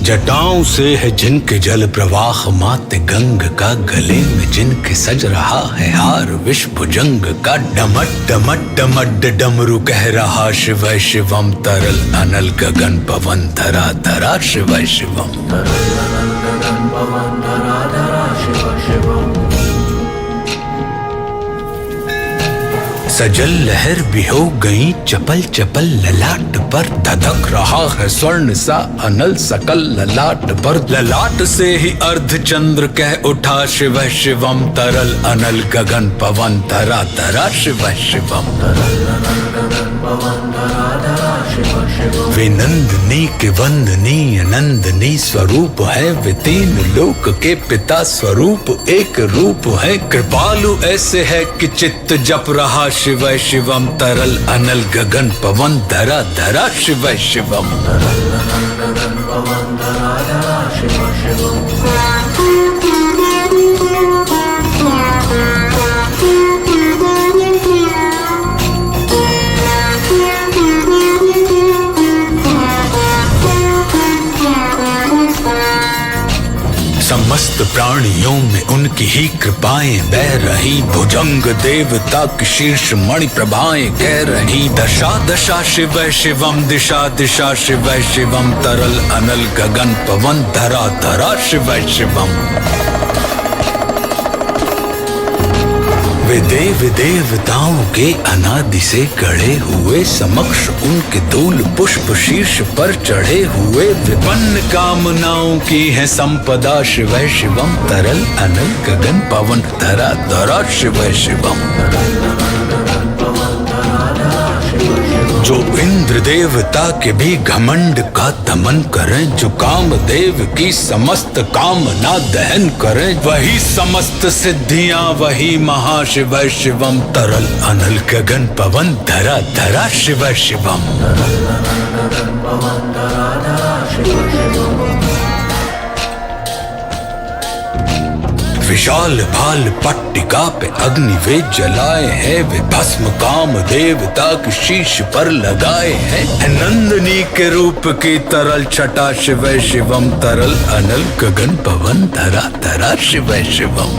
जटाओं से है जिनके जल प्रवाह मात गंग का, गले में जिनके सज रहा है हार विष भुजंग का। डमट डमट डमट डमरू कह रहा शिव शिवम, तरल अनल गगन पवन धरा धरा शिव शिवम। सजल लहर भी हो गई चपल चपल, ललाट पर धधक रहा है स्वर्ण सा अनल सकल ललाट पर। ललाट से ही अर्ध चंद्र कह उठा शिव शिवम, तरल अनल गगन पवन धरा धरा शिव शिवम। वे नंदनी के वंदनीय नंदनी स्वरूप है, वे तीन लोक के पिता स्वरूप एक रूप है। कृपालु ऐसे है कि चित्त जप रहा शिव शिवम, तरल अनल गगन पवन धरा धरा शिव शिवम। समस्त प्राणियों में उनकी ही कृपाएं बह रही, भुजंग देवता की शीर्ष मणि प्रभाएं कह रही। दशा दशा शिव शिवम, दिशा दिशा शिव शिवम, तरल अनल गगन पवन धरा धरा शिव शिवम। वे देव देवताओं के अनादि से गढ़े हुए, समक्ष उनके धूल पुष्प शीर्ष पर चढ़े हुए। विपन्न कामनाओं की है संपदा शिव शिवम, तरल अनल गगन पवन धरा धरा शिव शिवम। जो इंद्र देवता के भी घमंड का दमन करें, जो कामदेव की समस्त कामना दहन करें, वही समस्त सिद्धियां वही महाशिव शिवम, तरल अनल गगन पवन धरा धरा शिव शिवम। विशाल भाल पट्टिका पे अग्नि वे जलाए हैं, वे भस्म काम देवता की शीश पर लगाए हैं। नंदनी के रूप की तरल छटा शिव शिवम, तरल अनल गगन पवन धरा धरा शिव शिवम।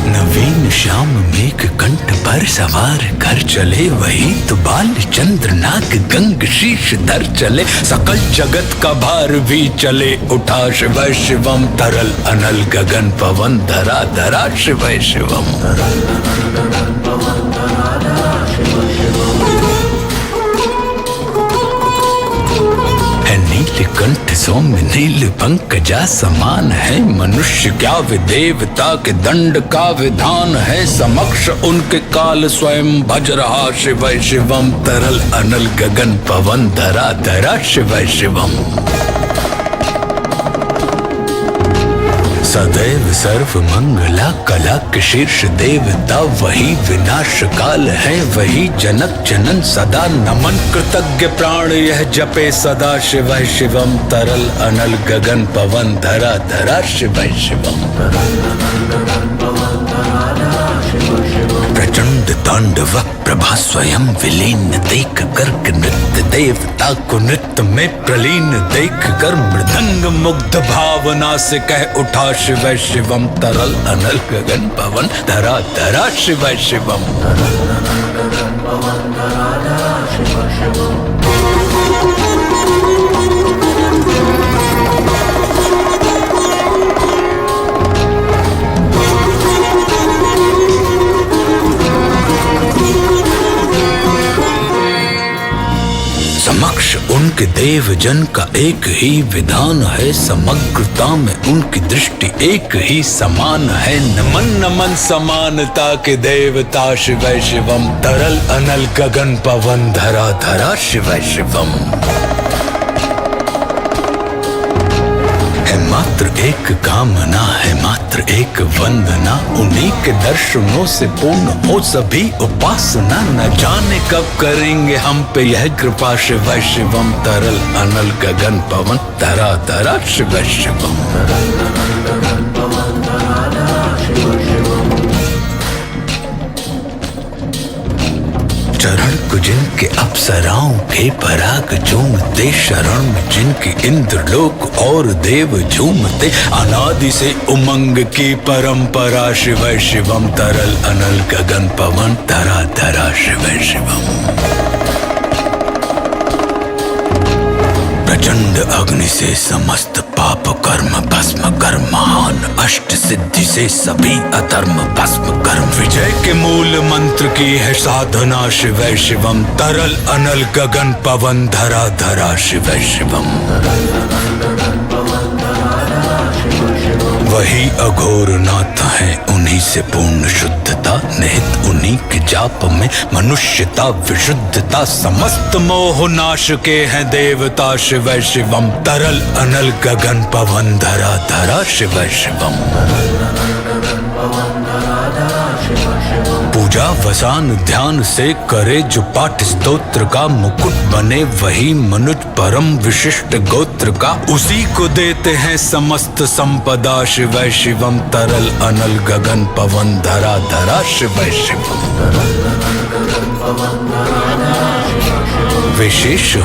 नवीन श्याम मेघ कंठ पर सवार कर चले, वही तो बाल चंद्र नाग गंग शीश धर चले। सकल जगत का भार भी चले उठा शिव शिवम, तरल अनल गगन पवन धरा धरा शिव शिवम। नीलकंठ सौम्य नील पंकजा समान है, मनुष्य क्या वे देवता के दंड का विधान है। समक्ष उनके काल स्वयं भज रहा शिव शिवम, तरल अनल गगन पवन धरा धरा शिव शिवम। सदैव सर्व मंगला कला के शीर्ष देवता, वही विनाश काल है वही जनक जनन सदा। नमन कृतज्ञ प्राण यह जपे सदा शिव शिवम, तरल अनल गगन पवन धरा धरा शिव शिवम। प्रचंड तांडव प्रभा स्वयं विलीन देख कर नृत्य देवता को नृत्य में प्रलीन देख कर, मृदंग मुग्ध भावना से कह उठा शिव शिवम, तरल अनल गगन पवन धरा धरा शिव शिवम। समक्ष उनके देव जन का एक ही विधान है, समग्रता में उनकी दृष्टि एक ही समान है। नमन नमन समानता के देवता शिव शिवम, तरल अनल गगन पवन धरा धरा शिव शिवम। है मात्र एक कामना है मात्र एक वंदना, उन्हीं के दर्शनों से पूर्ण हो सभी उपासना। न जाने कब करेंगे हम पे यह कृपा शिव शिवम, तरल अनल गगन पवन धरा धरा शिव शिवम। चरण को जिनके अप्सराओं के पराग झूमते, शरण में जिनकी इंद्रलोक और देव झूमते। अनादि से उमंग की परंपरा, शिव शिवम तरल अनल गगन पवन, धरा धरा शिव शिवम। प्रचंड अग्नि से समस्त पाप कर्म भस्म कर, महान अष्ट सिद्धि से सभी अधर्म भस्म कर। विजय के मूल मंत्र की है साधना, शिव शिवम तरल अनल गगन पवन, धरा धरा शिव शिवम। वही अघोर नाथ है, उन्हीं से पूर्ण शुद्धता, निहित उन्हीं के जाप में मनुष्यता विशुद्धता। समस्त मोह नाश के हैं देवता, शिव शिवम तरल अनल गगन पवन, धरा धरा शिव शिवम। पूजा वसान ध्यान से करे जो पाठ स्तोत्र का, मुकुट बने वही मनुज परम विशिष्ट गोत्र का। उसी को देते हैं समस्त संपदा, शिव शिवम तरल अनल गगन पवन, धरा धरा शिव शिवम। विशेष